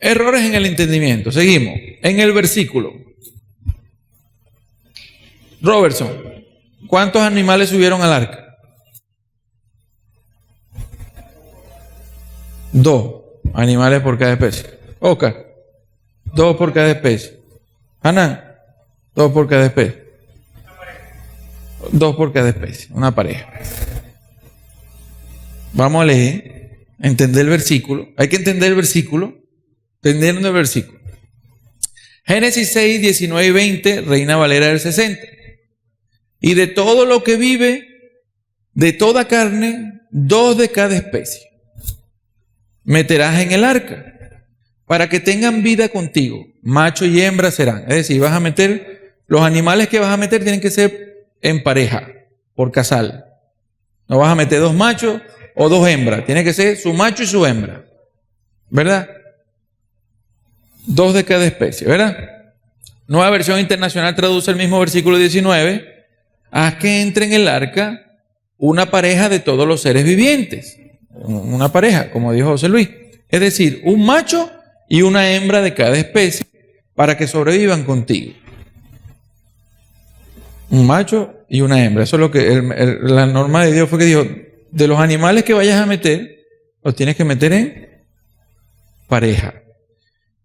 Errores en el entendimiento. Seguimos. En el versículo. Robertson, ¿cuántos animales subieron al arca? 2 animales por cada especie. Oca, 2 por cada especie. Hanan, 2 por cada especie. 2 por cada especie, una pareja. Vamos a leer, entender el versículo. Hay que entender el versículo. Entendiendo el versículo. Génesis 6, 19 y 20, Reina Valera del 60. Y de todo lo que vive, de toda carne, 2 de cada especie meterás en el arca, para que tengan vida contigo. Macho y hembra serán. Es decir, vas a meter, los animales que vas a meter tienen que ser en pareja, por casal. No vas a meter 2 machos o 2 hembras. Tiene que ser su macho y su hembra. ¿Verdad? 2 de cada especie, ¿verdad? Nueva Versión Internacional traduce el mismo versículo 19. Haz que entre en el arca una pareja de todos los seres vivientes. Una pareja, como dijo José Luis. Es decir, un macho y una hembra de cada especie para que sobrevivan contigo. Un macho y una hembra. Eso es lo que la norma de Dios fue que dijo, de los animales que vayas a meter, los tienes que meter en pareja.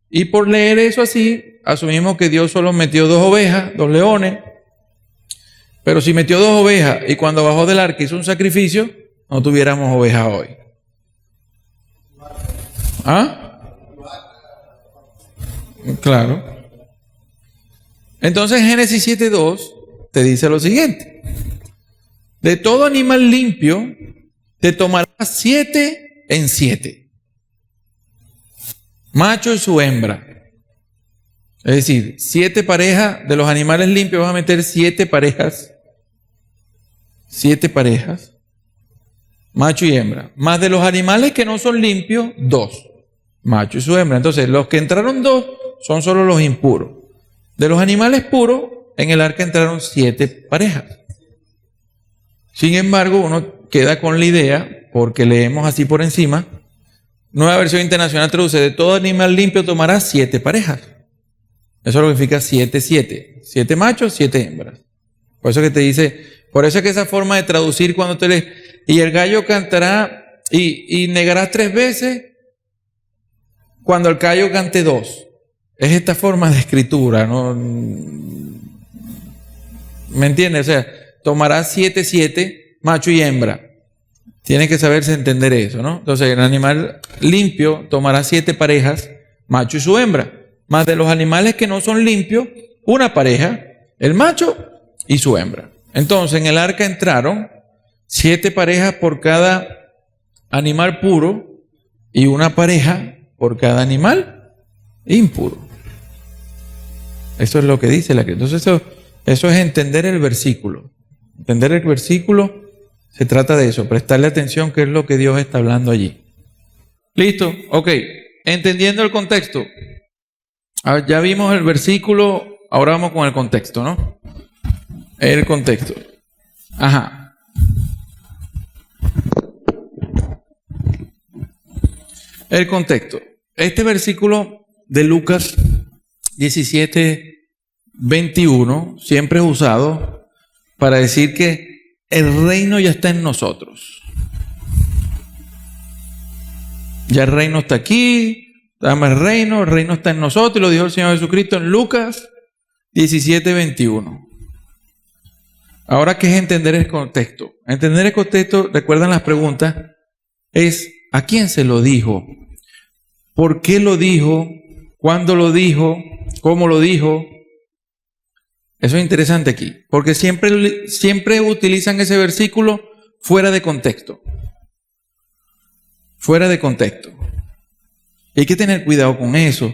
Y por leer eso así, asumimos que Dios solo metió 2 ovejas, 2 leones. Pero si metió 2 ovejas y cuando bajó del arca hizo un sacrificio, no tuviéramos ovejas hoy. ¿Ah? Claro. Entonces Génesis 7:2 te dice lo siguiente. De todo animal limpio te tomarás 7 en 7. Macho y su hembra. Es decir, 7 parejas de los animales limpios, vas a meter 7 parejas. 7 parejas. Macho y hembra. Más de los animales que no son limpios, 2. Macho y su hembra. Entonces, los que entraron 2 son solo los impuros. De los animales puros, en el arca entraron 7 parejas. Sin embargo, uno queda con la idea, porque leemos así por encima, Nueva Versión Internacional traduce, de todo animal limpio tomarás 7 parejas. Eso significa 7, 7. 7 machos, 7 hembras. Por eso que te dice, por eso es que esa forma de traducir cuando te lees, y el gallo cantará y negarás 3 veces cuando el gallo cante 2. Es esta forma de escritura, ¿no? ¿Me entiendes? O sea, tomarás 7, 7, macho y hembra. Tiene que saberse entender eso, ¿no? Entonces, el animal limpio tomará 7 parejas, macho y su hembra. Más de los animales que no son limpios, una pareja, el macho y su hembra. Entonces, en el arca entraron 7 parejas por cada animal puro y una pareja por cada animal impuro. Eso es lo que dice la Escritura. Entonces, eso es entender el versículo. Entender el versículo. Se trata de eso, prestarle atención qué es lo que Dios está hablando allí. ¿Listo? Ok. Entendiendo el contexto. Ya vimos el versículo, ahora vamos con el contexto, ¿no? El contexto. Ajá. El contexto. Este versículo de Lucas 17:21 siempre es usado para decir que el reino ya está en nosotros. Ya el reino está aquí, dame el reino está en nosotros, y lo dijo el Señor Jesucristo en Lucas 17:21. Ahora, ¿qué es entender el contexto? Entender el contexto, recuerdan las preguntas, es ¿a quién se lo dijo? ¿Por qué lo dijo? ¿Cuándo lo dijo? ¿Cómo lo dijo? Eso es interesante aquí, porque siempre utilizan ese versículo fuera de contexto. Fuera de contexto. Y hay que tener cuidado con eso,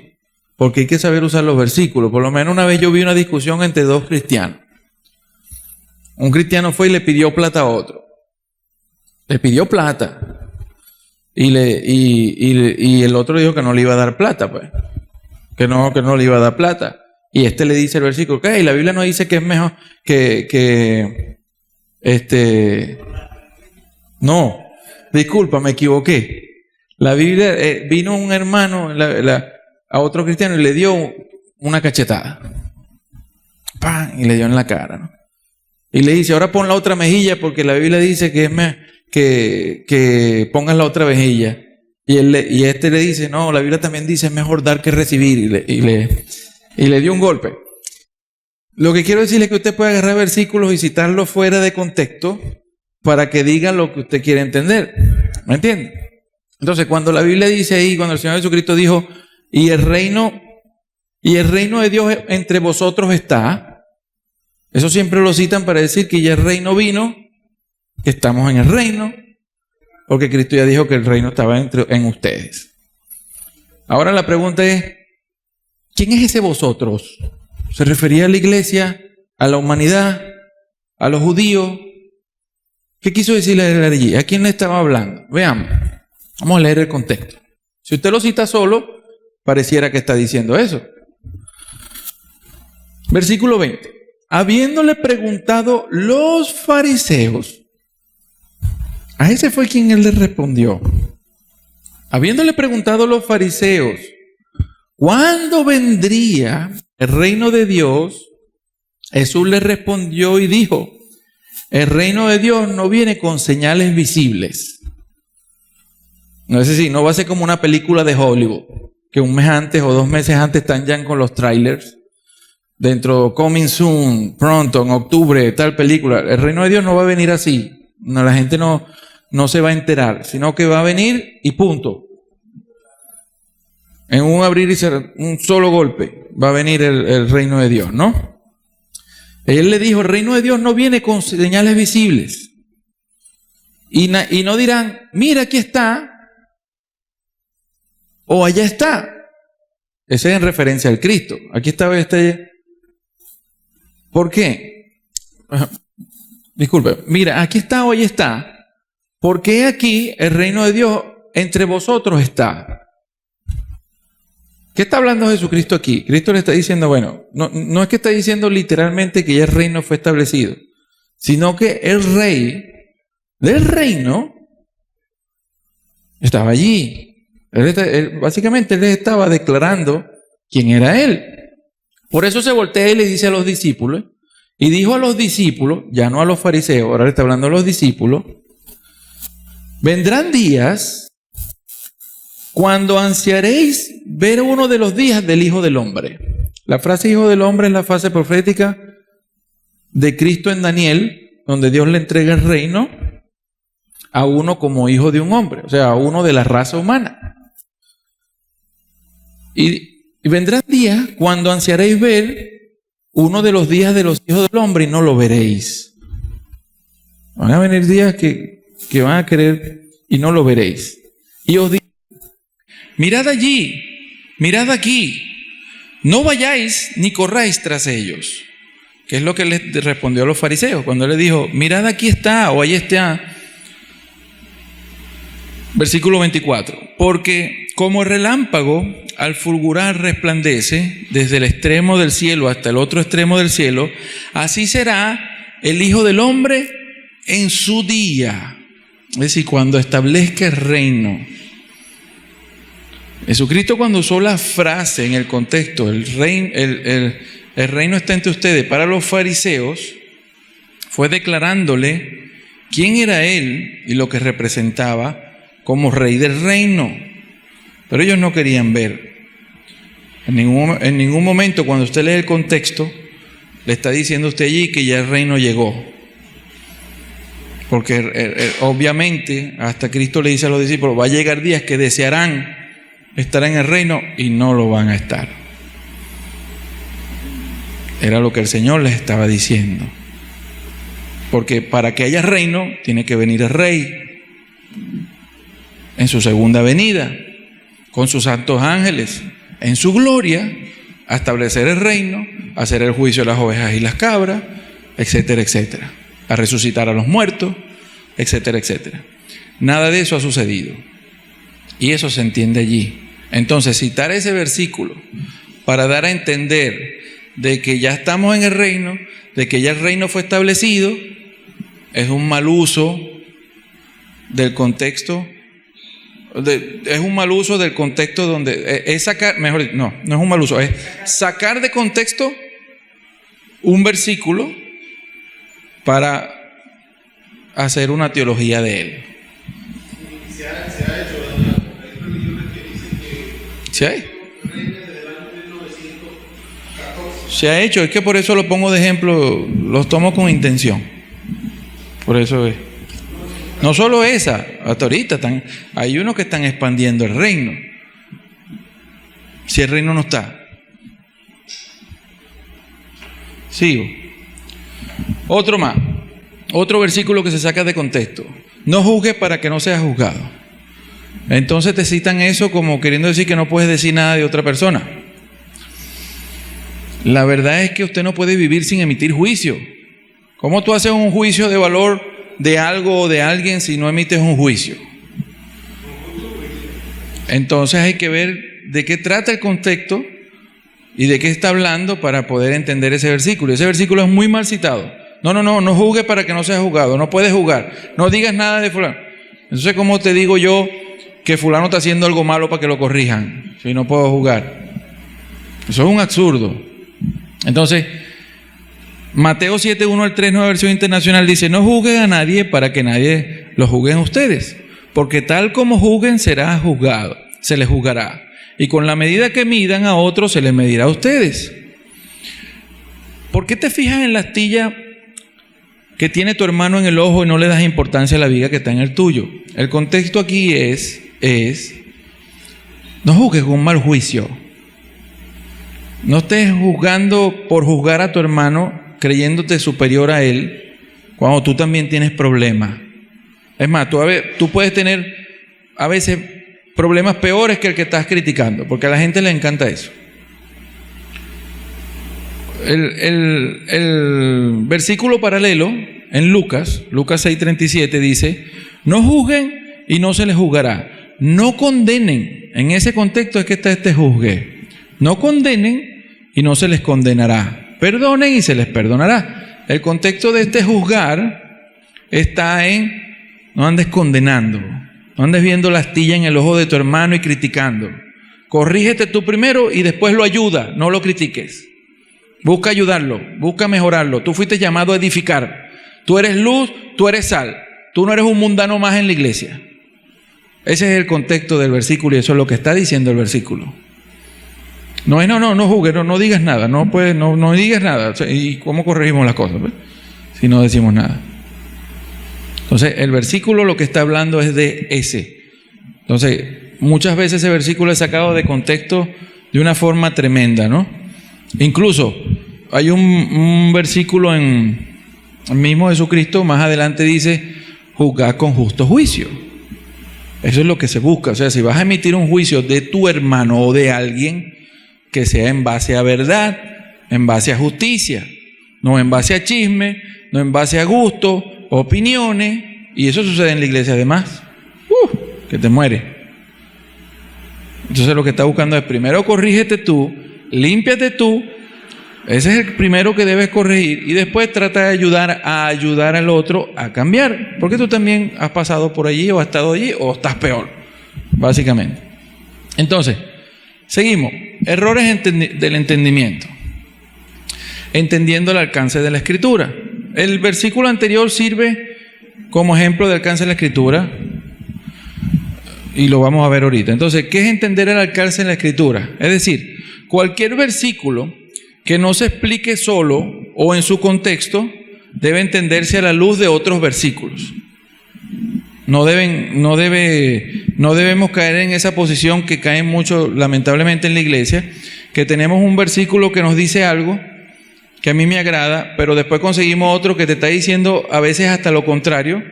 porque hay que saber usar los versículos. Por lo menos una vez yo vi una discusión entre 2 cristianos. Un cristiano fue y le pidió plata a otro. Le pidió plata. Y el otro dijo que no le iba a dar plata, pues. Que no le iba a dar plata. Y le dice el versículo, ¿qué? Y la Biblia no dice que es mejor No, disculpa, me equivoqué. La Biblia, vino un hermano, a otro cristiano y le dio una cachetada. ¡Pam! Y le dio en la cara, ¿no? Y le dice, ahora pon la otra mejilla porque la Biblia dice que pongas la otra mejilla. Y este le dice, no, la Biblia también dice es mejor dar que recibir. Y le dio un golpe. Lo que quiero decirle es que usted puede agarrar versículos y citarlos fuera de contexto para que digan lo que usted quiere entender. ¿Me entiende? Entonces, cuando la Biblia dice ahí, cuando el Señor Jesucristo dijo, y el reino de Dios entre vosotros está, eso siempre lo citan para decir que ya el reino vino, que estamos en el reino, porque Cristo ya dijo que el reino estaba en ustedes. Ahora la pregunta es, ¿quién es ese vosotros? ¿Se refería a la iglesia, a la humanidad, a los judíos? ¿Qué quiso decirle allí? ¿A quién le estaba hablando? Veamos. Vamos a leer el contexto. Si usted lo cita solo, pareciera que está diciendo eso. Versículo 20. Habiéndole preguntado los fariseos, a ese fue quien él le respondió. Habiéndole preguntado los fariseos, ¿cuándo vendría el reino de Dios? Jesús le respondió y dijo, el reino de Dios no viene con señales visibles. No es decir, no va a ser como una película de Hollywood, que un mes antes o 2 meses antes están ya con los trailers. Dentro, coming soon, pronto, en octubre, tal película. El reino de Dios no va a venir así. No, la gente no se va a enterar, sino que va a venir y punto. En un abrir y cerrar, un solo golpe, va a venir el reino de Dios, ¿no? Él le dijo, el reino de Dios no viene con señales visibles. Y no dirán, mira, aquí está, o allá está. Ese es en referencia al Cristo. Aquí está este. ¿Por qué? Disculpe, mira, aquí está o allá está. Porque aquí el reino de Dios entre vosotros está. ¿Qué está hablando Jesucristo aquí? Cristo le está diciendo, bueno, no es que está diciendo literalmente que ya el reino fue establecido, sino que el rey del reino estaba allí. Básicamente él estaba declarando quién era él. Por eso se voltea y le dice a los discípulos, y dijo a los discípulos, ya no a los fariseos, ahora le está hablando a los discípulos, vendrán días cuando ansiaréis ver uno de los días del Hijo del Hombre. La frase Hijo del Hombre es la frase profética de Cristo en Daniel, donde Dios le entrega el reino a uno como hijo de un hombre, o sea, a uno de la raza humana. Y vendrán días cuando ansiaréis ver uno de los días de los hijos del hombre y no lo veréis. Van a venir días que van a querer y no lo veréis. Y os digo, mirad allí, mirad aquí, no vayáis ni corráis tras ellos. Que es lo que les respondió a los fariseos cuando les dijo, mirad aquí está o allí está. Versículo 24. Porque como el relámpago al fulgurar resplandece desde el extremo del cielo hasta el otro extremo del cielo, así será el Hijo del Hombre en su día. Es decir, cuando establezca el reino. Jesucristo, cuando usó la frase en el contexto, el reino está entre ustedes, para los fariseos, fue declarándole quién era él y lo que representaba como rey del reino. Pero ellos no querían ver. En ningún momento, cuando usted lee el contexto, le está diciendo usted allí que ya el reino llegó. Porque obviamente, hasta Cristo le dice a los discípulos, va a llegar días que desearán estar en el reino y no lo van a estar. Era lo que el Señor les estaba diciendo. Porque para que haya reino, tiene que venir el rey en su segunda venida, con sus santos ángeles, en su gloria, a establecer el reino, a hacer el juicio de las ovejas y las cabras, etcétera, etcétera, a resucitar a los muertos, etcétera, etcétera. Nada de eso ha sucedido. Y eso se entiende allí. Entonces, citar ese versículo para dar a entender de que ya estamos en el reino, de que ya el reino fue establecido, es un mal uso del contexto Es un mal uso del contexto donde es sacar, mejor dicho, no es un mal uso, es sacar de contexto un versículo para hacer una teología de él. Se ha hecho, ¿verdad? Hay religiones que dicen que ¿Sí hay? reina desde el año 1914. Se ha hecho, es que por eso lo pongo de ejemplo, los tomo con intención. Por eso es. No solo esa, hasta ahorita hay unos que están expandiendo el reino. Si el reino no está. Sigo. Otro más. Otro versículo que se saca de contexto. No juzgues para que no seas juzgado. Entonces te citan eso como queriendo decir que no puedes decir nada de otra persona. La verdad es que usted no puede vivir sin emitir juicio. ¿Cómo tú haces un juicio de valor de algo o de alguien si no emites un juicio? Entonces hay que ver de qué trata el contexto y de qué está hablando para poder entender ese versículo. Ese versículo es muy mal citado. No juzgues para que no seas juzgado, no puedes juzgar, no digas nada de fulano. Entonces, ¿cómo te digo yo que fulano está haciendo algo malo para que lo corrijan si no puedo juzgar? Eso es un absurdo. Entonces, Mateo 7, 1 al 3, nueva versión internacional, dice: no juzguen a nadie para que nadie lo juzgue a ustedes, porque tal como juzguen será juzgado, se les juzgará, y con la medida que midan a otros se les medirá a ustedes. ¿Por qué te fijas en la astilla que tiene tu hermano en el ojo y no le das importancia a la viga que está en el tuyo? El contexto aquí es no juzgues con mal juicio. No estés juzgando por juzgar a tu hermano, creyéndote superior a él, cuando tú también tienes problemas. Es más, tú puedes tener a veces problemas peores que el que estás criticando, porque a la gente le encanta eso. El versículo paralelo en Lucas 6:37 dice: no juzguen y no se les juzgará, no condenen. En ese contexto es que está este juzgue. No condenen y no se les condenará, perdonen y se les perdonará. El contexto de este juzgar está en: no andes condenando, no andes viendo la astilla en el ojo de tu hermano y criticando. Corrígete tú primero y después lo ayuda, no lo critiques. Busca ayudarlo, busca mejorarlo. Tú fuiste llamado a edificar. Tú eres luz, tú eres sal. Tú no eres un mundano más en la iglesia. Ese es el contexto del versículo y eso es lo que está diciendo el versículo. No es no juzgues, no digas nada, no digas nada. O sea, ¿y cómo corregimos las cosas? ¿Ves? Si no decimos nada. Entonces, el versículo lo que está hablando es de ese. Entonces, muchas veces ese versículo es sacado de contexto de una forma tremenda, ¿no? Incluso hay un versículo en el mismo Jesucristo, más adelante dice: juzgad con justo juicio. Eso es lo que se busca. O sea, si vas a emitir un juicio de tu hermano o de alguien, que sea en base a verdad, en base a justicia, no en base a chisme, no en base a gusto, opiniones. Y eso sucede en la iglesia además. Que te muere. Entonces lo que está buscando es: primero corrígete tú, límpiate tú. Ese es el primero que debes corregir y después trata de ayudar al otro a cambiar, porque tú también has pasado por allí o has estado allí o estás peor, básicamente. Entonces, seguimos. Errores del entendimiento. Entendiendo el alcance de la Escritura. El versículo anterior sirve como ejemplo de alcance de la Escritura y lo vamos a ver ahorita. Entonces, ¿qué es entender el alcance de la Escritura? Es decir, cualquier versículo que no se explique solo o en su contexto debe entenderse a la luz de otros versículos. No debemos caer en esa posición que caen mucho, lamentablemente, en la iglesia, que tenemos un versículo que nos dice algo que a mí me agrada, pero después conseguimos otro que te está diciendo a veces hasta lo contrario,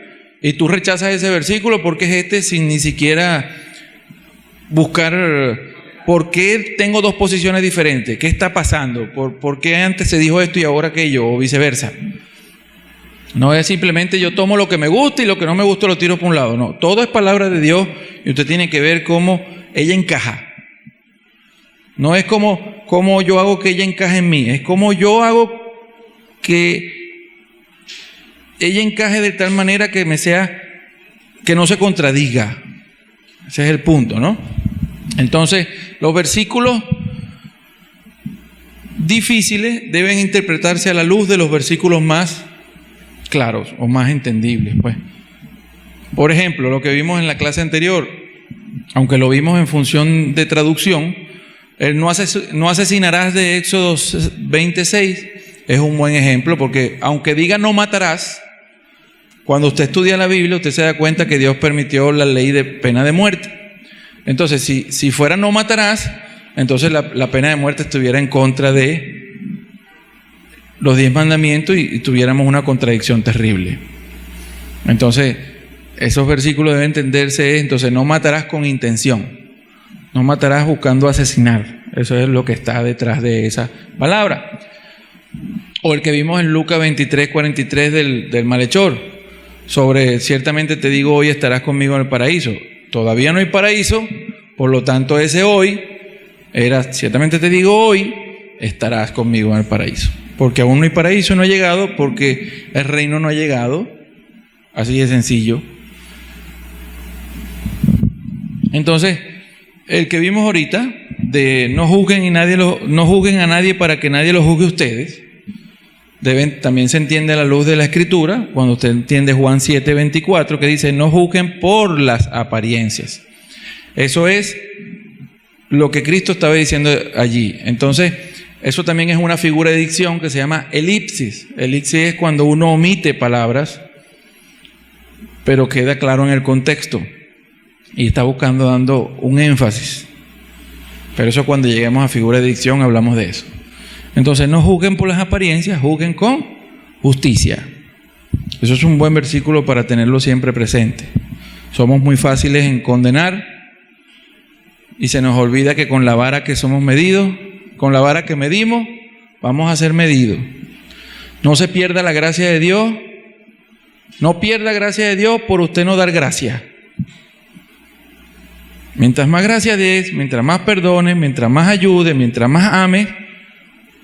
y tú rechazas ese versículo porque es este, sin ni siquiera buscar por qué tengo dos posiciones diferentes, qué está pasando, por qué antes se dijo esto y ahora aquello, o viceversa. No es simplemente yo tomo lo que me gusta y lo que no me gusta lo tiro por un lado. No, todo es palabra de Dios y usted tiene que ver cómo ella encaja. No es como yo hago que ella encaje en mí, es como yo hago que ella encaje de tal manera que no se contradiga. Ese es el punto, ¿no? Entonces, los versículos difíciles deben interpretarse a la luz de los versículos más claros o más entendibles, pues. Por ejemplo, lo que vimos en la clase anterior, aunque lo vimos en función de traducción, el no asesinarás de Éxodo 26 es un buen ejemplo, porque aunque diga no matarás, cuando usted estudia la Biblia, usted se da cuenta que Dios permitió la ley de pena de muerte. Entonces, si fuera no matarás, entonces la pena de muerte estuviera en contra de los 10 mandamientos y tuviéramos una contradicción terrible. Entonces, esos versículos deben entenderse, entonces no matarás con intención, no matarás buscando asesinar. Eso es lo que está detrás de esa palabra. O el que vimos en Lucas 23:43 del malhechor, sobre ciertamente te digo hoy estarás conmigo en el paraíso. Todavía no hay paraíso, por lo tanto ese hoy era ciertamente te digo hoy estarás conmigo en el paraíso. Porque aún no hay paraíso, no ha llegado, porque el reino no ha llegado. Así de sencillo. Entonces, el que vimos ahorita, de no juzguen a nadie para que nadie lo juzgue ustedes, también se entiende a la luz de la Escritura, cuando usted entiende Juan 7:24, que dice, no juzguen por las apariencias. Eso es lo que Cristo estaba diciendo allí. Entonces, eso también es una figura de dicción que se llama elipsis. Elipsis es cuando uno omite palabras, pero queda claro en el contexto y está dando un énfasis. Pero eso cuando lleguemos a figura de dicción hablamos de eso. Entonces no juzguen por las apariencias, juzguen con justicia. Eso es un buen versículo para tenerlo siempre presente. Somos muy fáciles en condenar y se nos olvida que con la vara que somos medidos, con la vara que medimos, vamos a ser medidos. No se pierda la gracia de Dios. No pierda gracia de Dios por usted no dar gracia. Mientras más gracia des, mientras más perdones, mientras más ayude, mientras más ames,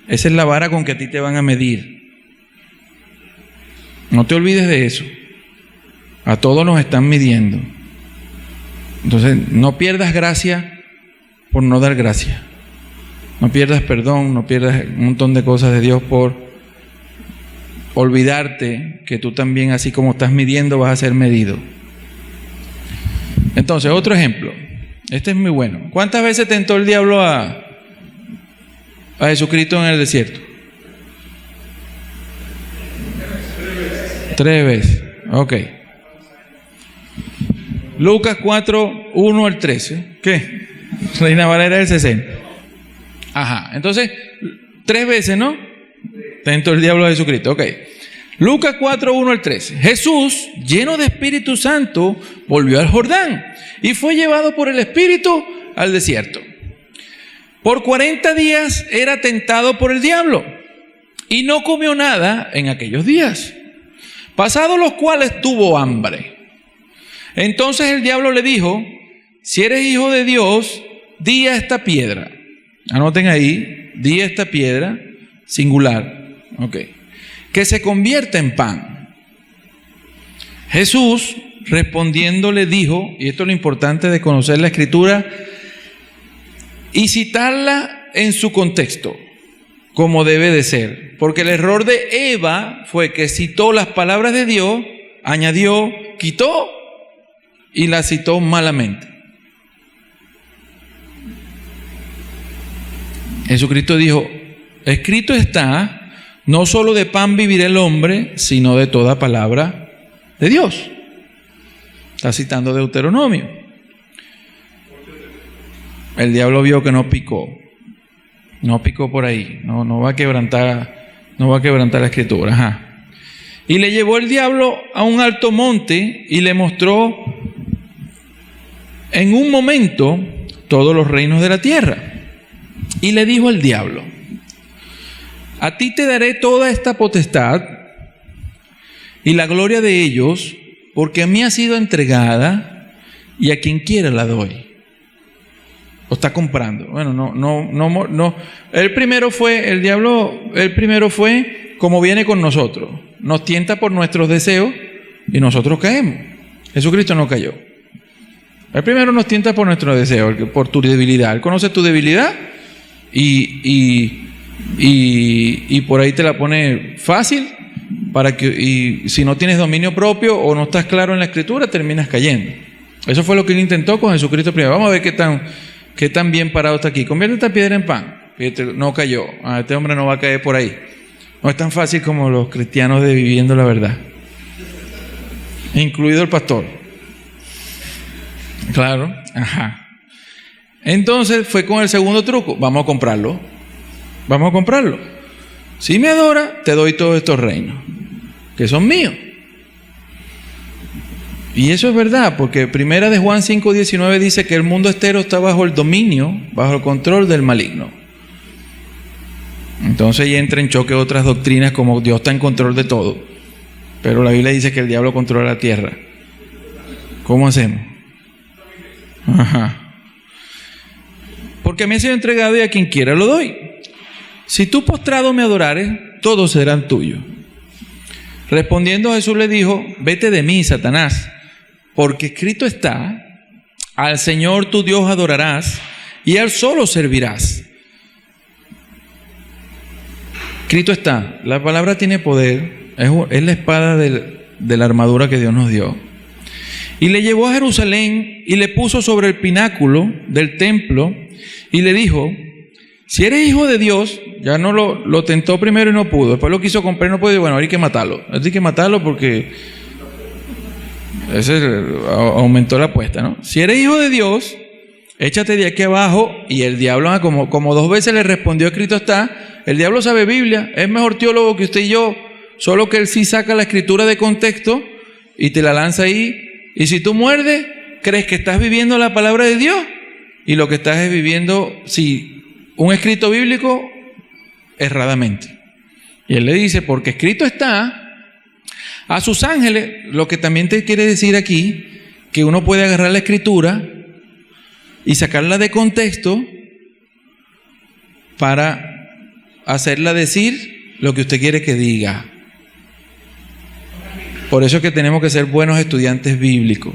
esa es la vara con que a ti te van a medir. No te olvides de eso. A todos nos están midiendo. Entonces, no pierdas gracia por no dar gracia. No pierdas perdón, no pierdas un montón de cosas de Dios por olvidarte que tú también, así como estás midiendo, vas a ser medido. Entonces, otro ejemplo. Este es muy bueno. ¿Cuántas veces tentó el diablo a Jesucristo en el desierto? 3 veces. Ok. Lucas 4:1-13. ¿Qué? Reina Valera del 60. Ajá. Entonces, 3 veces, ¿no? Tentó el diablo a Jesucristo. Ok. Lucas 4:1-13. Jesús, lleno de Espíritu Santo, volvió al Jordán y fue llevado por el Espíritu al desierto. Por 40 días era tentado por el diablo y no comió nada en aquellos días, pasados los cuales tuvo hambre. Entonces el diablo le dijo, si eres hijo de Dios, di a esta piedra. Anoten ahí, di a esta piedra, singular, que se convierta en pan. Jesús respondiendo le dijo, y esto es lo importante de conocer la Escritura y citarla en su contexto, como debe de ser. Porque el error de Eva fue que citó las palabras de Dios, añadió, quitó y las citó malamente. Jesucristo dijo, escrito está, no solo de pan vivirá el hombre, sino de toda palabra de Dios. Está citando Deuteronomio. El diablo vio que no picó por ahí, no va a quebrantar la Escritura. Ajá. Y le llevó el diablo a un alto monte y le mostró en un momento todos los reinos de la tierra. Y le dijo al diablo, a ti te daré toda esta potestad y la gloria de ellos, porque a mí ha sido entregada y a quien quiera la doy. Lo está comprando. Bueno, no. El primero fue como viene con nosotros. Nos tienta por nuestros deseos y nosotros caemos. Jesucristo no cayó. Él primero nos tienta por nuestro deseo, por tu debilidad. Él conoce tu debilidad y por ahí te la pone fácil y si no tienes dominio propio o no estás claro en la escritura, terminas cayendo. Eso fue lo que él intentó con Jesucristo primero. Vamos a ver qué tan bien parado está aquí. Convierte esta piedra en pan. Fíjate, no cayó. Este hombre no va a caer por ahí. No es tan fácil como los cristianos de viviendo la verdad, incluido el pastor. Claro, ajá. Entonces fue con el segundo truco. Vamos a comprarlo. Si me adora, te doy todos estos reinos que son míos. Y eso es verdad, porque primera de Juan 5:19 dice que el mundo entero está bajo el dominio, bajo el control del maligno. Entonces ya entra en choque otras doctrinas como Dios está en control de todo, pero la Biblia dice que el diablo controla la tierra. ¿Cómo hacemos? Ajá. Porque me ha sido entregado y a quien quiera lo doy. Si tú postrado me adorares, todos serán tuyos. Respondiendo Jesús le dijo: vete de mí, Satanás, porque escrito está: al Señor tu Dios adorarás y a Él solo servirás. Escrito está. La palabra tiene poder. Es la espada de la armadura que Dios nos dio. Y le llevó a Jerusalén y le puso sobre el pináculo del templo y le dijo: si eres hijo de Dios. Ya no lo tentó primero y no pudo. Después lo quiso comprar y no pudo. Y bueno, ahora hay que matarlo. Hay que matarlo porque ese aumentó la apuesta, ¿no? Si eres hijo de Dios, échate de aquí abajo. Y el diablo, como 2 veces le respondió: escrito está. El diablo sabe Biblia. Es mejor teólogo que usted y yo. Solo que él sí saca la escritura de contexto y te la lanza ahí. Y si tú muerdes, crees que estás viviendo la palabra de Dios. Y lo que estás es viviendo, un escrito bíblico erradamente. Y él le dice: porque escrito está, a sus ángeles. Lo que también te quiere decir aquí, que uno puede agarrar la escritura y sacarla de contexto para hacerla decir lo que usted quiere que diga. Por eso es que tenemos que ser buenos estudiantes bíblicos.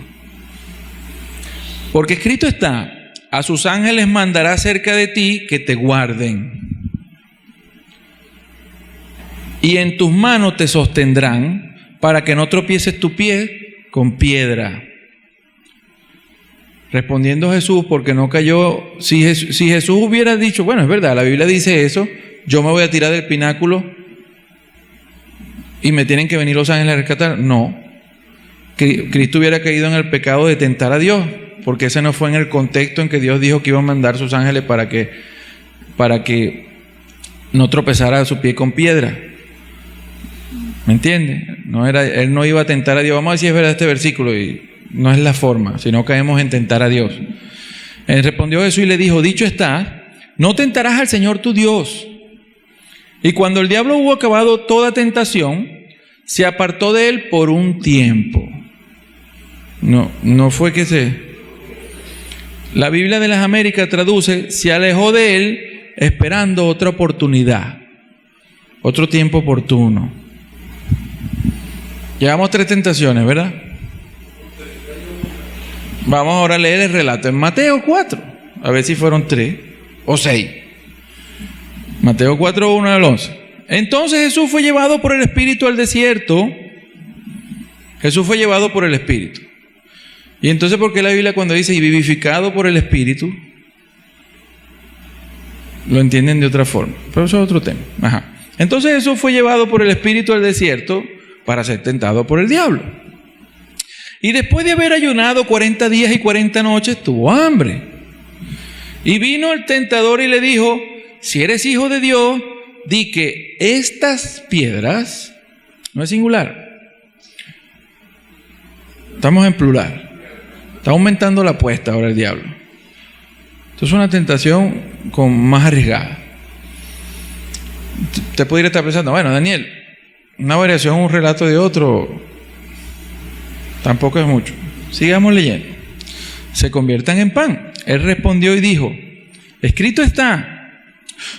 Porque escrito está: a sus ángeles mandará cerca de ti que te guarden. Y en tus manos te sostendrán para que no tropieces tu pie con piedra. Respondiendo Jesús, porque no cayó. Si Jesús hubiera dicho: bueno, es verdad, la Biblia dice eso, yo me voy a tirar del pináculo y me tienen que venir los ángeles a rescatar. No. Cristo hubiera caído en el pecado de tentar a Dios, porque ese no fue en el contexto en que Dios dijo que iba a mandar sus ángeles para que no tropezara su pie con piedra. ¿Me entiende? Él no iba a tentar a Dios. Vamos a ver si es verdad este versículo, y no es la forma, sino caemos en tentar a Dios. Él respondió Jesús y le dijo: dicho está, no tentarás al Señor tu Dios. Y cuando el diablo hubo acabado toda tentación, se apartó de él por un tiempo. No fue que La Biblia de las Américas traduce: se alejó de él esperando otra oportunidad, otro tiempo oportuno. Llevamos 3 tentaciones, ¿verdad? Vamos ahora a leer el relato en Mateo 4, a ver si fueron 3 o 6. Mateo 4, 1 al 11. Entonces Jesús fue llevado por el Espíritu al desierto. Jesús fue llevado por el Espíritu. Y entonces, ¿por qué la Biblia cuando dice y vivificado por el Espíritu? Lo entienden de otra forma, pero eso es otro tema. Ajá. Entonces Jesús fue llevado por el Espíritu al desierto para ser tentado por el diablo. Y después de haber ayunado 40 días y 40 noches, tuvo hambre. Y vino el tentador y le dijo: si eres hijo de Dios, di que estas piedras, no es singular, estamos en plural, está aumentando la apuesta ahora el diablo. Esto es una tentación más arriesgada. Usted podría estar pensando: bueno, Daniel, una variación, un relato de otro, tampoco es mucho. Sigamos leyendo. Se conviertan en pan. Él respondió y dijo: escrito está,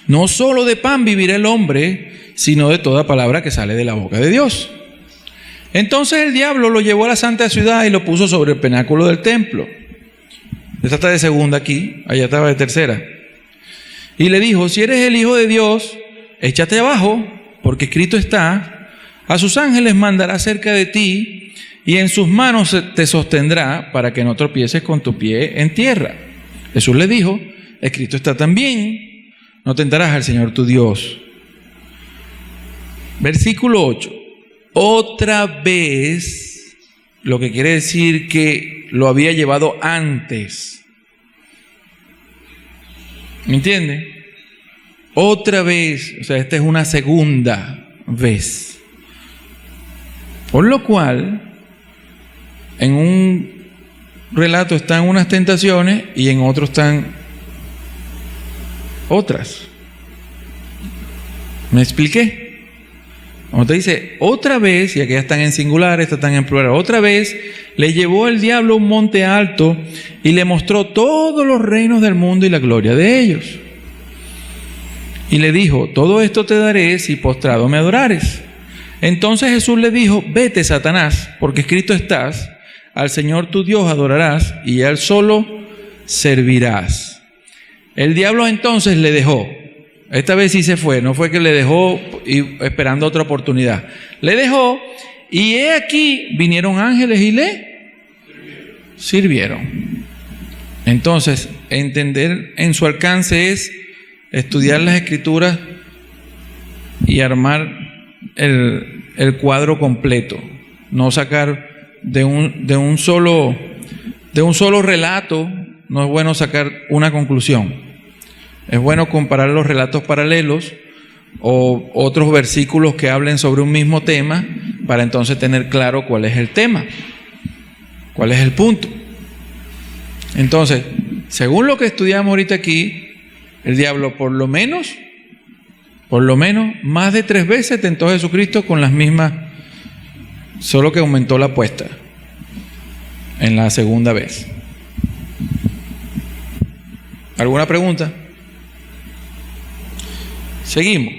no solo de pan vivirá el hombre, sino de toda palabra que sale de la boca de Dios. Entonces el diablo lo llevó a la santa ciudad y lo puso sobre el pináculo del templo Esta está de segunda aquí, allá estaba de tercera. Y le dijo, si eres el Hijo de Dios, échate abajo, porque escrito está, a sus ángeles mandará cerca de ti, y en sus manos te sostendrá para que no tropieces con tu pie en tierra. Jesús le dijo, escrito está también, no tentarás al Señor tu Dios. Versículo 8. Otra vez, lo que quiere decir que lo había llevado antes. ¿Me entiende? Otra vez, o sea, esta es una segunda vez. Por lo cual, en un relato están unas tentaciones y en otro están otras. ¿Me expliqué? Como te dice, otra vez, y aquí están en singular, estas están en plural, otra vez le llevó el diablo a un monte alto y le mostró todos los reinos del mundo y la gloria de ellos. Y le dijo, todo esto te daré si postrado me adorares. Entonces Jesús le dijo, vete, Satanás, porque escrito estás, al Señor tu Dios adorarás y a Él solo servirás. El diablo entonces le dejó. Esta vez sí se fue, no fue que le dejó y esperando otra oportunidad. Le dejó y he aquí vinieron ángeles y le sirvieron. Entonces, entender en su alcance es estudiar las Escrituras y armar el cuadro completo. No sacar de un solo relato, no es bueno sacar una conclusión. Es bueno comparar los relatos paralelos o otros versículos que hablen sobre un mismo tema para entonces tener claro cuál es el tema, cuál es el punto. Entonces, según lo que estudiamos ahorita aquí, el diablo por lo menos, más de 3 veces tentó a Jesucristo con las mismas, solo que aumentó la apuesta en la segunda vez. ¿Alguna pregunta? Seguimos.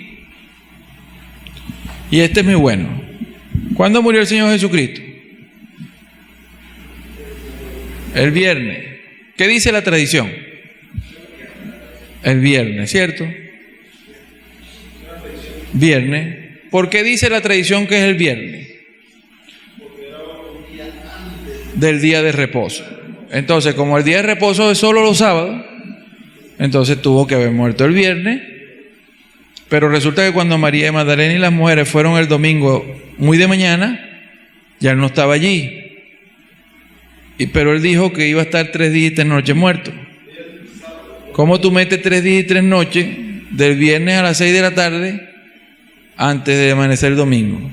Y este es muy bueno. ¿Cuándo murió el Señor Jesucristo? El viernes. ¿Qué dice la tradición? El viernes, ¿cierto? Viernes. ¿Por qué dice la tradición que es el viernes? Del día de reposo. Entonces, como el día de reposo es solo los sábados, entonces tuvo que haber muerto el viernes. Pero resulta que cuando María Magdalena y las mujeres fueron el domingo muy de mañana, ya él no estaba allí. Pero él dijo que iba a estar 3 días y 3 noches muerto. ¿Cómo tú metes 3 días y 3 noches del viernes a las 6 de la tarde antes de amanecer el domingo?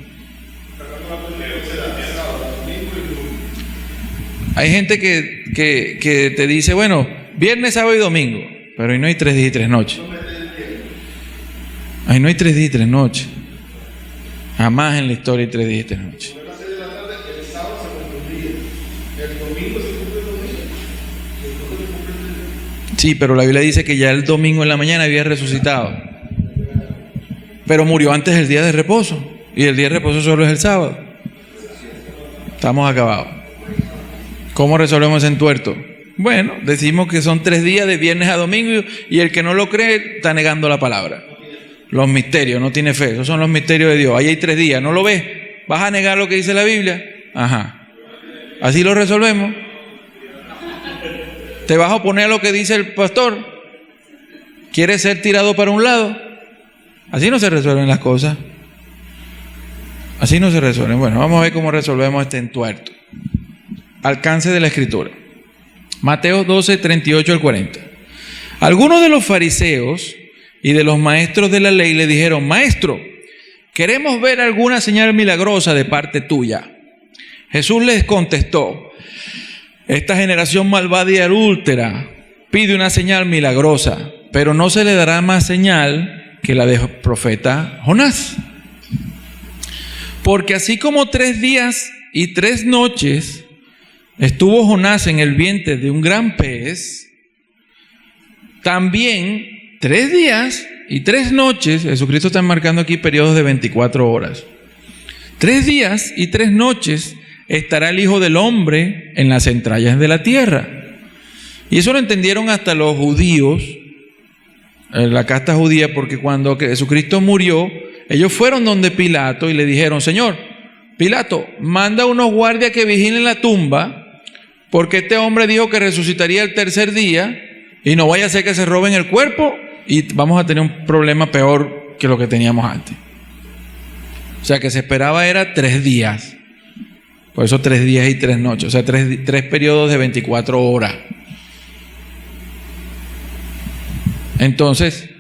Hay gente que te dice, bueno, viernes, sábado y domingo, pero ahí no hay 3 días y 3 noches. Ahí no hay 3 días y 3 noches. Jamás en la historia hay 3 días y 3 noches. Sí, pero la Biblia dice que ya el domingo en la mañana había resucitado. Pero murió antes del día de reposo. Y el día de reposo solo es el sábado. Estamos acabados. ¿Cómo resolvemos ese entuerto? Bueno, decimos que son 3 días de viernes a domingo y el que no lo cree está negando la palabra. Los misterios, no tiene fe. Esos son los misterios de Dios. Ahí hay 3 días. ¿No lo ves? ¿Vas a negar lo que dice la Biblia? Ajá. ¿Así lo resolvemos? ¿Te vas a oponer a lo que dice el pastor? ¿Quieres ser tirado para un lado? Así no se resuelven las cosas. Así no se resuelven. Bueno, vamos a ver cómo resolvemos este entuerto. Alcance de la Escritura. Mateo 12, 38 al 40. Algunos de los fariseos y de los maestros de la ley le dijeron: Maestro, queremos ver alguna señal milagrosa de parte tuya. Jesús les contestó: Esta generación malvada y adúltera pide una señal milagrosa, pero no se le dará más señal que la del profeta Jonás. Porque así como 3 días y 3 noches estuvo Jonás en el vientre de un gran pez, también 3 días y 3 noches, Jesucristo está marcando aquí periodos de 24 horas. 3 días y 3 noches estará el Hijo del Hombre en las entrañas de la tierra. Y eso lo entendieron hasta los judíos, la casta judía, porque cuando Jesucristo murió, ellos fueron donde Pilato y le dijeron: Señor, Pilato, manda unos guardias que vigilen la tumba, porque este hombre dijo que resucitaría el tercer día, y no vaya a ser que se roben el cuerpo y vamos a tener un problema peor que lo que teníamos antes. O sea, que se esperaba era 3 días. Por eso 3 días y 3 noches. O sea, 3 periodos de 24 horas. Entonces,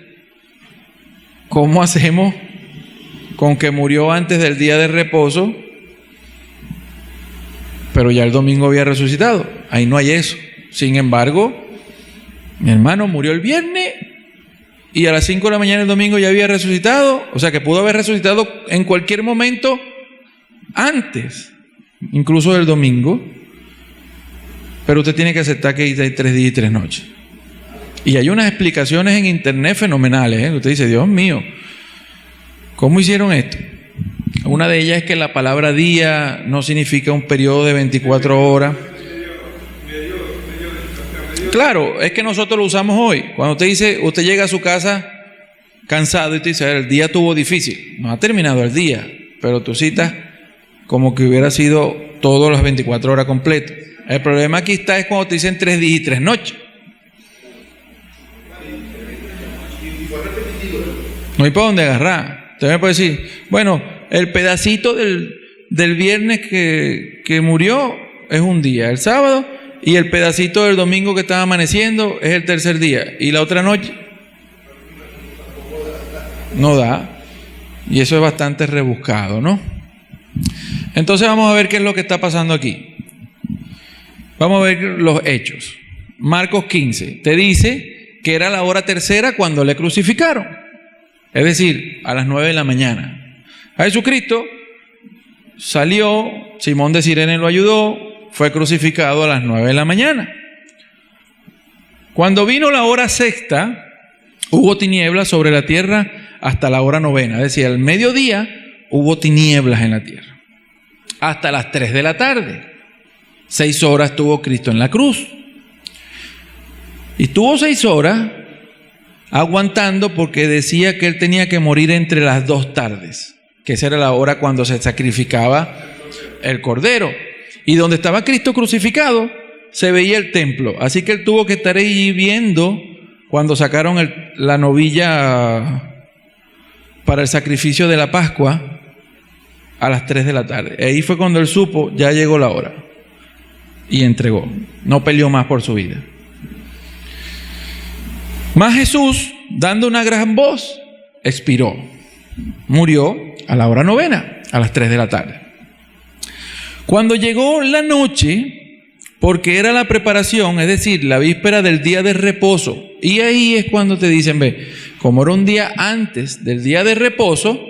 ¿cómo hacemos con que murió antes del día de reposo, pero ya el domingo había resucitado? Ahí no hay eso. Sin embargo, mi hermano murió el viernes y a las 5 de la mañana el domingo ya había resucitado. O sea, que pudo haber resucitado en cualquier momento antes, incluso del domingo. Pero usted tiene que aceptar que hay 3 días y 3 noches. Y hay unas explicaciones en internet fenomenales, ¿eh? Usted dice: Dios mío, ¿cómo hicieron esto? Una de ellas es que la palabra día no significa un periodo de 24 horas. Claro, es que nosotros lo usamos hoy. Cuando usted llega a su casa cansado y te dice: el día estuvo difícil. No ha terminado el día, pero tú citas como que hubiera sido todas las 24 horas completas. El problema aquí es cuando te dicen 3 días y 3 noches. No hay para dónde agarrar. Usted me puede decir: bueno, el pedacito del viernes que murió es un día, el sábado, y el pedacito del domingo que estaba amaneciendo es el tercer día, y la otra noche no da. Y eso es bastante rebuscado, ¿no? Entonces vamos a ver qué es lo que está pasando aquí. Vamos a ver los hechos. Marcos 15 te dice que era la hora tercera cuando le crucificaron, es decir, a las 9 de la mañana. A Jesucristo salió, Simón de Cirene lo ayudó, fue crucificado a las 9 de la mañana. Cuando vino la hora sexta, hubo tinieblas sobre la tierra hasta la hora novena, es decir, al mediodía hubo tinieblas en la tierra. Hasta las 3 de la tarde, 6 horas estuvo Cristo en la cruz. Y estuvo 6 horas aguantando porque decía que él tenía que morir entre las 2 tardes, que esa era la hora cuando se sacrificaba el cordero. Y donde estaba Cristo crucificado se veía el templo, así que él tuvo que estar ahí viendo cuando sacaron la novilla para el sacrificio de la Pascua a las 3 de la tarde. Ahí fue cuando él supo: ya llegó la hora, y entregó. No peleó más por su vida. Mas Jesús, dando una gran voz, expiró. Murió a la hora novena, a las 3 de la tarde. Cuando llegó la noche, porque era la preparación, es decir, la víspera del día de reposo, y ahí es cuando te dicen: ve, como era un día antes del día de reposo,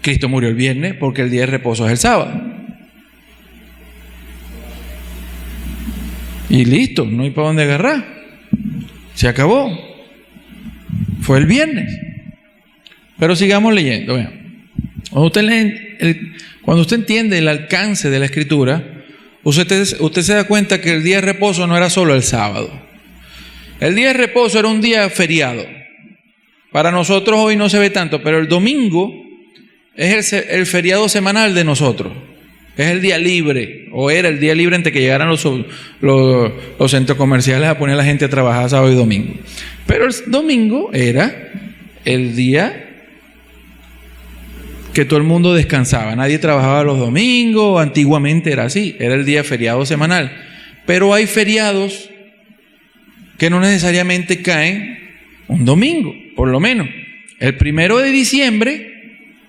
Cristo murió el viernes porque el día de reposo es el sábado. Y listo, no hay para dónde agarrar. Se acabó. Fue el viernes. Pero sigamos leyendo. Vean. Cuando usted entiende el alcance de la Escritura, usted se da cuenta que el día de reposo no era solo el sábado. El día de reposo era un día feriado. Para nosotros hoy no se ve tanto, pero el domingo es el feriado semanal de nosotros. Es el día libre, o era el día libre antes que llegaran los centros comerciales a poner a la gente a trabajar sábado y domingo. Pero el domingo era el día que todo el mundo descansaba. Nadie trabajaba los domingos, antiguamente era así, era el día feriado semanal. Pero hay feriados que no necesariamente caen un domingo, por lo menos. El 1 de diciembre,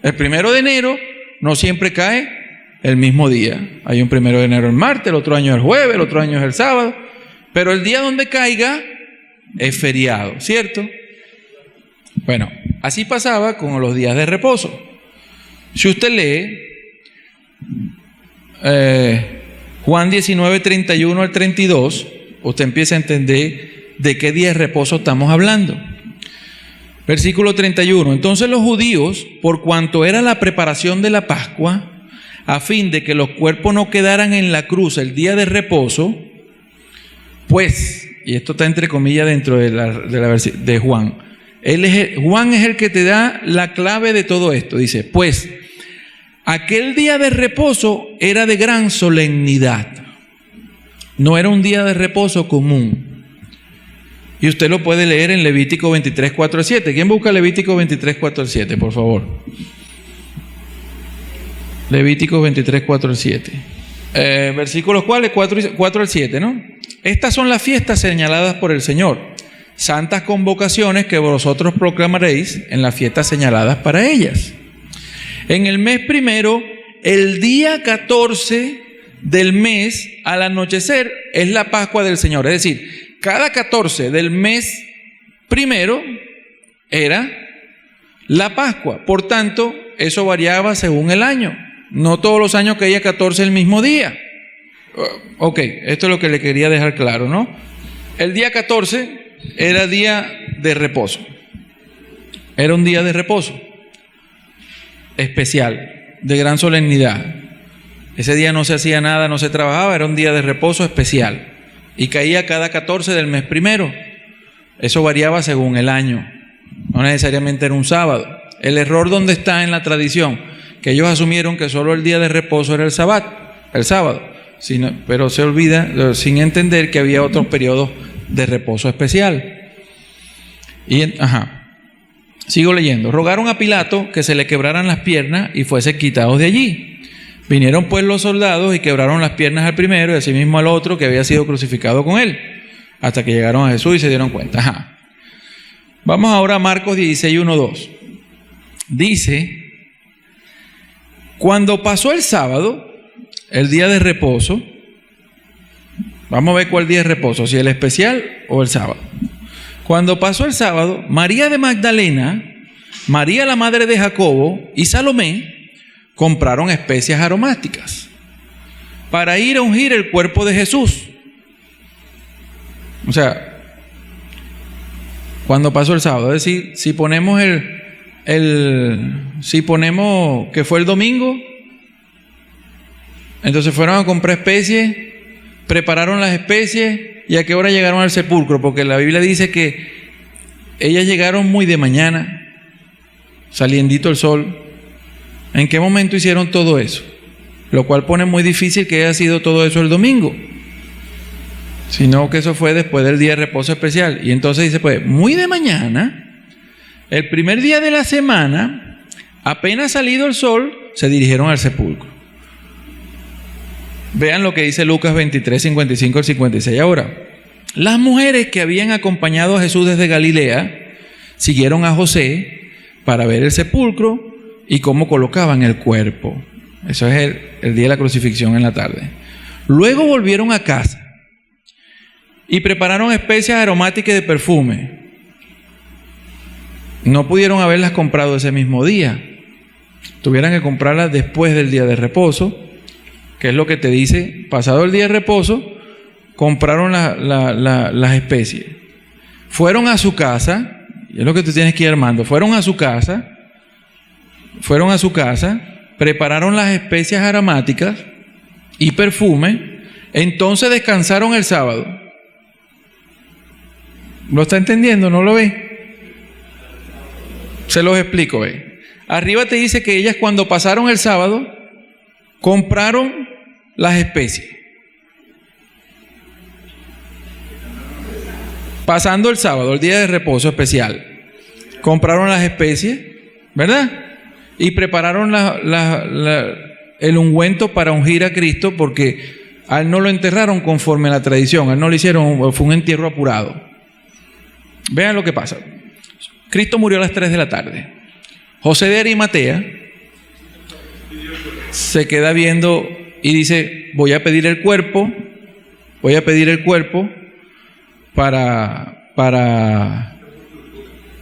el 1 de enero, no siempre cae el mismo día. Hay un 1 de enero el martes, el otro año el jueves, el otro año es el sábado, pero el día donde caiga es feriado, ¿cierto? Bueno, así pasaba con los días de reposo. Si usted lee Juan 19, 31 al 32, usted empieza a entender de qué día de reposo estamos hablando. Versículo 31. Entonces los judíos, por cuanto era la preparación de la Pascua, a fin de que los cuerpos no quedaran en la cruz el día de reposo, Pues, y esto está entre comillas dentro de Juan. Juan es el que te da la clave de todo esto. Dice, pues, aquel día de reposo era de gran solemnidad. No era un día de reposo común. Y usted lo puede leer en Levítico 23, 4 al 7. ¿Quién busca Levítico 23, 4 al 7, por favor? Levítico 23, 4 al 7. Versículos cuáles, 4 al 7, ¿no? Estas son las fiestas señaladas por el Señor, santas convocaciones que vosotros proclamaréis en las fiestas señaladas para ellas. En el mes primero, el día 14 del mes al anochecer es la Pascua del Señor. Es decir, cada 14 del mes primero era la Pascua. Por tanto, eso variaba según el año. No todos los años caía 14 el mismo día. Ok, esto es lo que le quería dejar claro, ¿no? El día 14 era día de reposo. Era un día de reposo especial, de gran solemnidad. Ese día no se hacía nada, no se trabajaba, era un día de reposo especial. Y caía cada 14 del mes primero. Eso variaba según el año. No necesariamente era un sábado. El error donde está en la tradición, que ellos asumieron que solo el día de reposo era el sábado, pero se olvida, sin entender que había otros periodos de reposo especial. Sigo leyendo. Rogaron a Pilato que se le quebraran las piernas y fuese quitados de allí. Vinieron pues los soldados y quebraron las piernas al primero y asimismo al otro que había sido crucificado con él, hasta que llegaron a Jesús y se dieron cuenta. Vamos ahora a Marcos 16, 1, 2. Dice, cuando pasó el sábado, el día de reposo, vamos a ver cuál día de reposo, si el especial o el sábado. Cuando pasó el sábado, María de Magdalena, María la madre de Jacobo y Salomé compraron especias aromáticas para ir a ungir el cuerpo de Jesús. O sea, cuando pasó el sábado, es decir, si ponemos si ponemos que fue el domingo, entonces fueron a comprar especies, prepararon las especies y a qué hora llegaron al sepulcro, porque la Biblia dice que ellas llegaron muy de mañana, saliendito el sol. ¿En qué momento hicieron todo eso? Lo cual pone muy difícil que haya sido todo eso el domingo, sino que eso fue después del día de reposo especial. Y entonces dice, pues, muy de mañana, el primer día de la semana, apenas salido el sol, se dirigieron al sepulcro. Vean lo que dice Lucas 23, 55 al 56 ahora. Las mujeres que habían acompañado a Jesús desde Galilea siguieron a José para ver el sepulcro y cómo colocaban el cuerpo. Eso es el día de la crucifixión en la tarde. Luego volvieron a casa y prepararon especias aromáticas de perfume. No pudieron haberlas comprado ese mismo día. Tuvieran que comprarlas después del día de reposo, que es lo que te dice, pasado el día de reposo, compraron las especies. Fueron a su casa, y es lo que tú tienes que ir armando, fueron a su casa, prepararon las especias aromáticas y perfume, entonces descansaron el sábado. ¿Lo está entendiendo? ¿No lo ve? Se los explico, ve. Arriba te dice que ellas cuando pasaron el sábado, compraron las especies. Pasando el sábado, el día de reposo especial, compraron las especies, ¿verdad? Y prepararon el ungüento para ungir a Cristo, porque a él no lo enterraron conforme a la tradición, a él no lo hicieron, fue un entierro apurado. Vean lo que pasa. Cristo murió a las 3 de la tarde. José de Arimatea se queda viendo y dice, voy a pedir el cuerpo para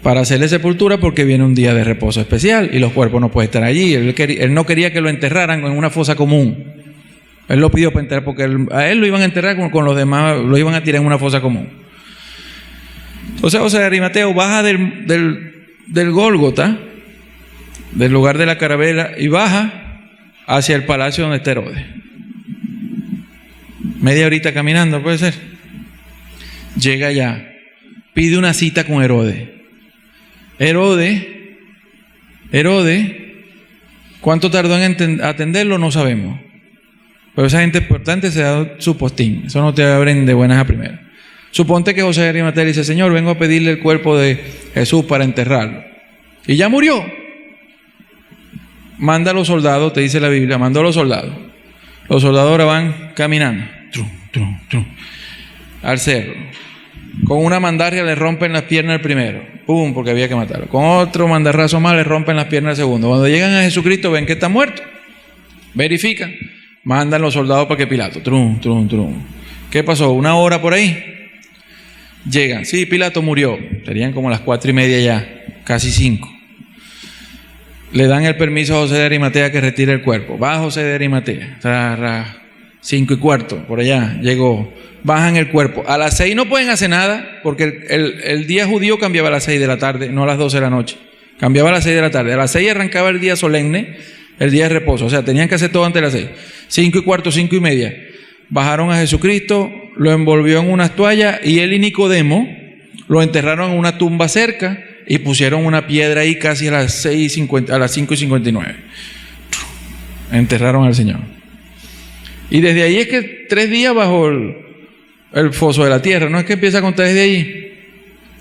hacerle sepultura, porque viene un día de reposo especial y los cuerpos no pueden estar allí. Él no quería que lo enterraran en una fosa común. Él lo pidió para enterrar, porque a él lo iban a enterrar con los demás, lo iban a tirar en una fosa común. Entonces José de Arimateo baja del Gólgota, del lugar de la caravela, y baja hacia el palacio donde está Herodes. Media horita caminando, puede ser. Llega allá, pide una cita con Herodes. Herodes, ¿cuánto tardó en atenderlo? No sabemos. Pero esa gente importante se da su postín. Eso no te abren de buenas a primeras. Suponte que José de Arimatea le dice: Señor, vengo a pedirle el cuerpo de Jesús para enterrarlo. Y ya murió. Manda a los soldados, te dice la Biblia, mandó a los soldados. Los soldados ahora van caminando al cerro. Con una mandarria le rompen las piernas al primero. ¡Pum! Porque había que matarlo. Con otro mandarrazo más le rompen las piernas al segundo. Cuando llegan a Jesucristo ven que está muerto. Verifican. Mandan los soldados para que Pilato. ¿Qué pasó? ¿Una hora por ahí? Llegan. Sí, Pilato murió. Serían como las 4:30 ya. Casi 5. Le dan el permiso a José de Arimatea que retire el cuerpo. Va José de Arimatea. 5:15, por allá. Llegó. Bajan el cuerpo. A las 6 no pueden hacer nada, porque el día judío cambiaba a las 6 de la tarde, no a las 12 de la noche. Cambiaba a las 6 de la tarde. A las 6 arrancaba el día solemne, el día de reposo. O sea, tenían que hacer todo antes de las 6. 5:15, 5:30. Bajaron a Jesucristo, lo envolvió en unas toallas y él y Nicodemo lo enterraron en una tumba cerca y pusieron una piedra ahí casi a las 5:59. Enterraron al Señor. Y desde ahí es que 3 días bajo el foso de la tierra. No es que empieza a contar desde ahí.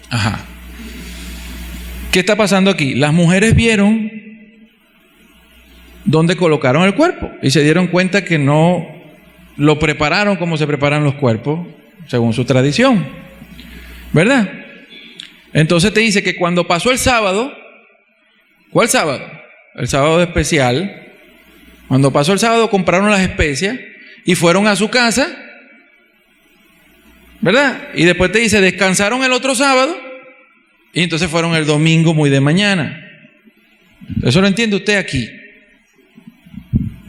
Ajá. ¿Qué está pasando aquí? Las mujeres vieron dónde colocaron el cuerpo y se dieron cuenta que no lo prepararon como se preparan los cuerpos, según su tradición, ¿verdad? Entonces te dice que cuando pasó el sábado, ¿cuál sábado? El sábado especial. Cuando pasó el sábado compraron las especias y fueron a su casa, ¿verdad? Y después te dice, descansaron el otro sábado y entonces fueron el domingo muy de mañana. Eso lo entiende usted aquí.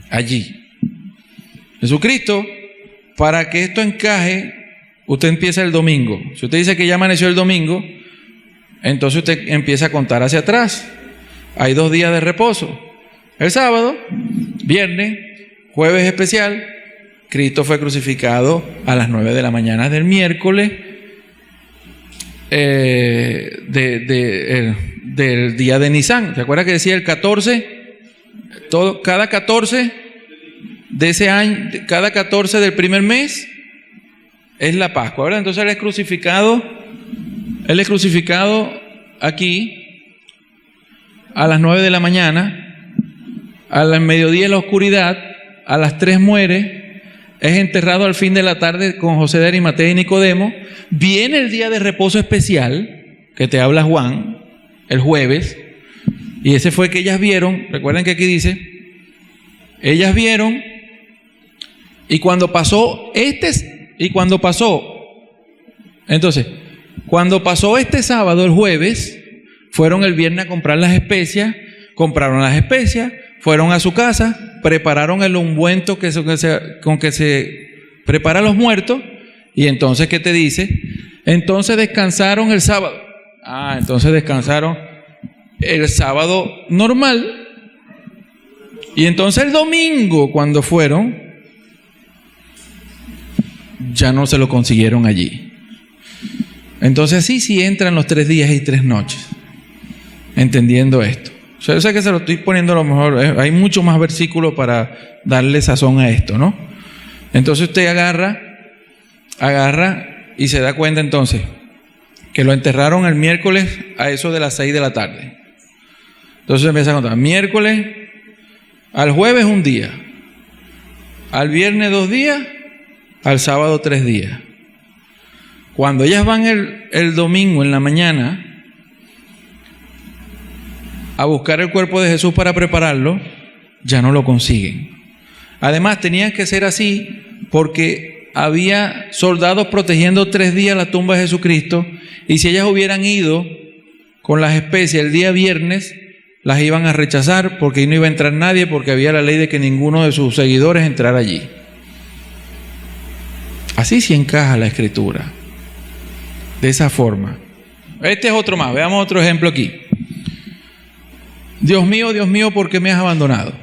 Allí. Jesucristo, para que esto encaje, usted empieza el domingo. Si usted dice que ya amaneció el domingo, entonces usted empieza a contar hacia atrás. Hay 2 días de reposo. El sábado, viernes, jueves especial. Cristo fue crucificado a las 9 de la mañana del miércoles del día de Nisan. ¿Se acuerda que decía el 14? Cada 14 de ese año, cada 14 del primer mes es la Pascua, ¿verdad? Entonces Él es crucificado aquí a las 9 de la mañana, al mediodía en la oscuridad, a las 3 muere, es enterrado al fin de la tarde con José de Arimatea y Nicodemo. Viene el día de reposo especial que te habla Juan, el jueves, y ese fue que ellas vieron. Recuerden que aquí dice, ellas vieron, y cuando pasó cuando pasó este sábado, el jueves, fueron el viernes a comprar las especias, compraron las especias, fueron a su casa, prepararon el ungüento con que se prepara a los muertos, y entonces, ¿qué te dice? Entonces descansaron el sábado. Entonces descansaron el sábado normal, y entonces el domingo, cuando fueron, ya no se lo consiguieron allí. Entonces sí entran los 3 días y 3 noches, entendiendo esto. Yo sé que se lo estoy poniendo a lo mejor, hay mucho más versículos para darle sazón a esto, ¿no? Entonces usted agarra y se da cuenta entonces que lo enterraron el miércoles a eso de las 6 de la tarde. Entonces empieza a contar, miércoles, al jueves 1 día, al viernes 2 días, al sábado 3 días. Cuando ellas van el domingo en la mañana a buscar el cuerpo de Jesús para prepararlo, ya no lo consiguen. Además tenían que ser así porque había soldados protegiendo 3 días la tumba de Jesucristo, y si ellas hubieran ido con las especias el día viernes, las iban a rechazar porque ahí no iba a entrar nadie, porque había la ley de que ninguno de sus seguidores entrara allí. Así sí encaja la escritura, de esa forma. Este es otro más, veamos otro ejemplo aquí. Dios mío, ¿por qué me has abandonado?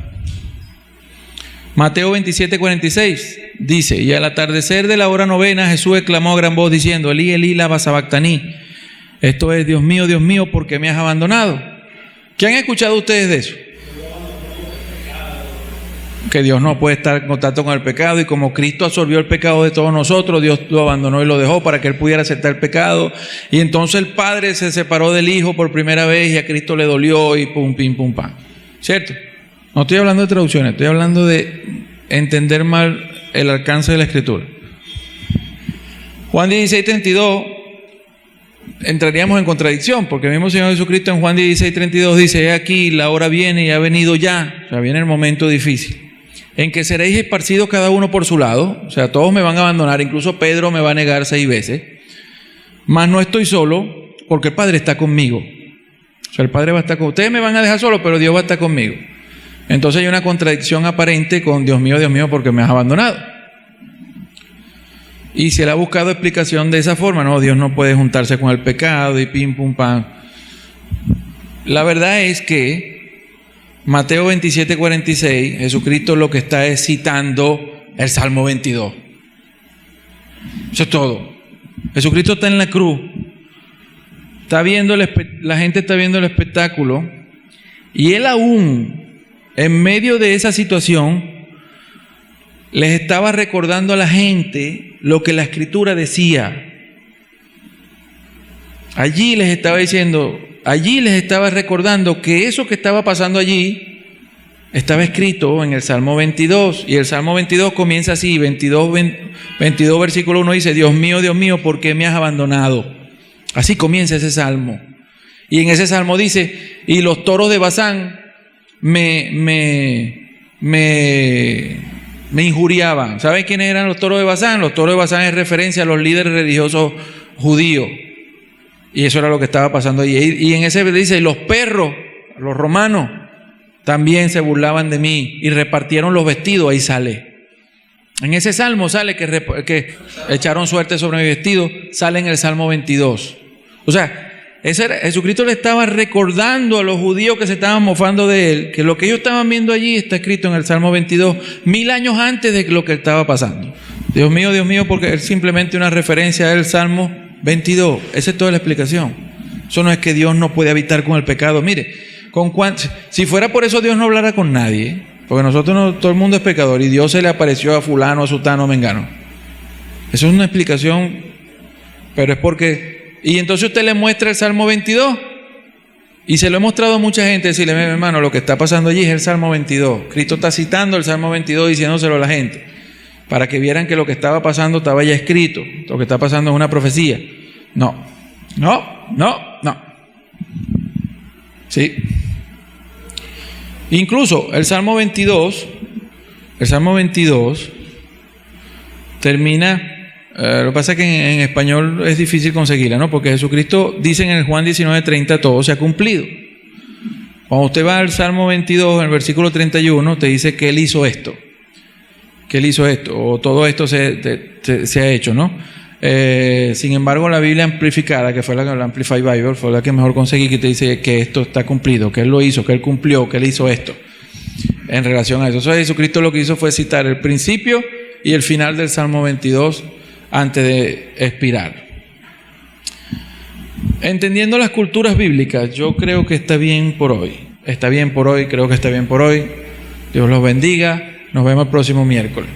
Mateo 27:46. dice: y al atardecer de la hora novena, Jesús exclamó a gran voz diciendo: Elí, Elí, lama sabactaní. Esto es: Dios mío, ¿por qué me has abandonado? ¿Qué han escuchado ustedes de eso? Que Dios no puede estar en contacto con el pecado, y como Cristo absorbió el pecado de todos nosotros, Dios lo abandonó y lo dejó para que Él pudiera aceptar el pecado. Y entonces el Padre se separó del Hijo por primera vez y a Cristo le dolió y pum, pim, pum, pam. ¿Cierto? No estoy hablando de traducciones, estoy hablando de entender mal el alcance de la Escritura. Juan 16:32, entraríamos en contradicción, porque el mismo Señor Jesucristo en Juan 16:32 dice: he aquí, la hora viene y ha venido ya, o sea, viene el momento difícil, en que seréis esparcidos cada uno por su lado, o sea, todos me van a abandonar, incluso Pedro me va a negar 6 veces, mas no estoy solo, porque el Padre está conmigo. O sea, el Padre va a estar con ustedes, me van a dejar solo, pero Dios va a estar conmigo. Entonces hay una contradicción aparente con Dios mío, porque me has abandonado. Y se le ha buscado explicación de esa forma: no, Dios no puede juntarse con el pecado y pim, pum, pam. La verdad es que Mateo 27:46, Jesucristo lo que está es citando el Salmo 22. Eso es todo. Jesucristo está en la cruz, está viendo la gente está viendo el espectáculo, y Él aún en medio de esa situación les estaba recordando a la gente lo que la Escritura decía. Allí les estaba diciendo, allí les estaba recordando que eso que estaba pasando allí estaba escrito en el Salmo 22. Y el Salmo 22 comienza así, 22 versículo 1 dice: Dios mío, ¿por qué me has abandonado? Así comienza ese salmo. Y en ese salmo dice: y los toros de Basán me injuriaban. ¿Saben quiénes eran los toros de Basán? Los toros de Basán es referencia a los líderes religiosos judíos. Y eso era lo que estaba pasando allí. Y en ese dice: los perros, los romanos, también se burlaban de mí y repartieron los vestidos. Ahí sale. En ese salmo sale que echaron suerte sobre mi vestido. Sale en el Salmo 22. O sea, Jesucristo le estaba recordando a los judíos que se estaban mofando de Él, que lo que ellos estaban viendo allí está escrito en el Salmo 22, 1000 años antes de lo que estaba pasando. Dios mío, porque es simplemente una referencia al Salmo 22. Esa es toda la explicación. Eso no es que Dios no puede habitar con el pecado. Mire, si fuera por eso, Dios no hablara con nadie, porque nosotros todo el mundo es pecador, y Dios se le apareció a fulano, a sutano, a mengano. Eso es una explicación, pero es porque... Y entonces usted le muestra el Salmo 22, y se lo he mostrado a mucha gente, decirle: hermano, lo que está pasando allí es el Salmo 22. Cristo está citando el Salmo 22 diciéndoselo a la gente, para que vieran que lo que estaba pasando estaba ya escrito, lo que está pasando es una profecía. No. Sí. Incluso el Salmo 22 termina... lo que pasa es que en español es difícil conseguirla, ¿no? Porque Jesucristo dice en el Juan 19:30: todo se ha cumplido. Cuando usted va al Salmo 22, en el versículo 31, te dice que Él hizo esto. Que Él hizo esto, o todo esto se ha hecho, ¿no? Sin embargo, la Biblia amplificada, que fue la Amplified Bible, fue la que mejor conseguí, que te dice que esto está cumplido, que Él lo hizo, que Él cumplió, que Él hizo esto. En relación a eso. Entonces, Jesucristo lo que hizo fue citar el principio y el final del Salmo 22 antes de expirar. Entendiendo las culturas bíblicas, yo creo que está bien por hoy. Creo que está bien por hoy. Dios los bendiga. Nos vemos el próximo miércoles.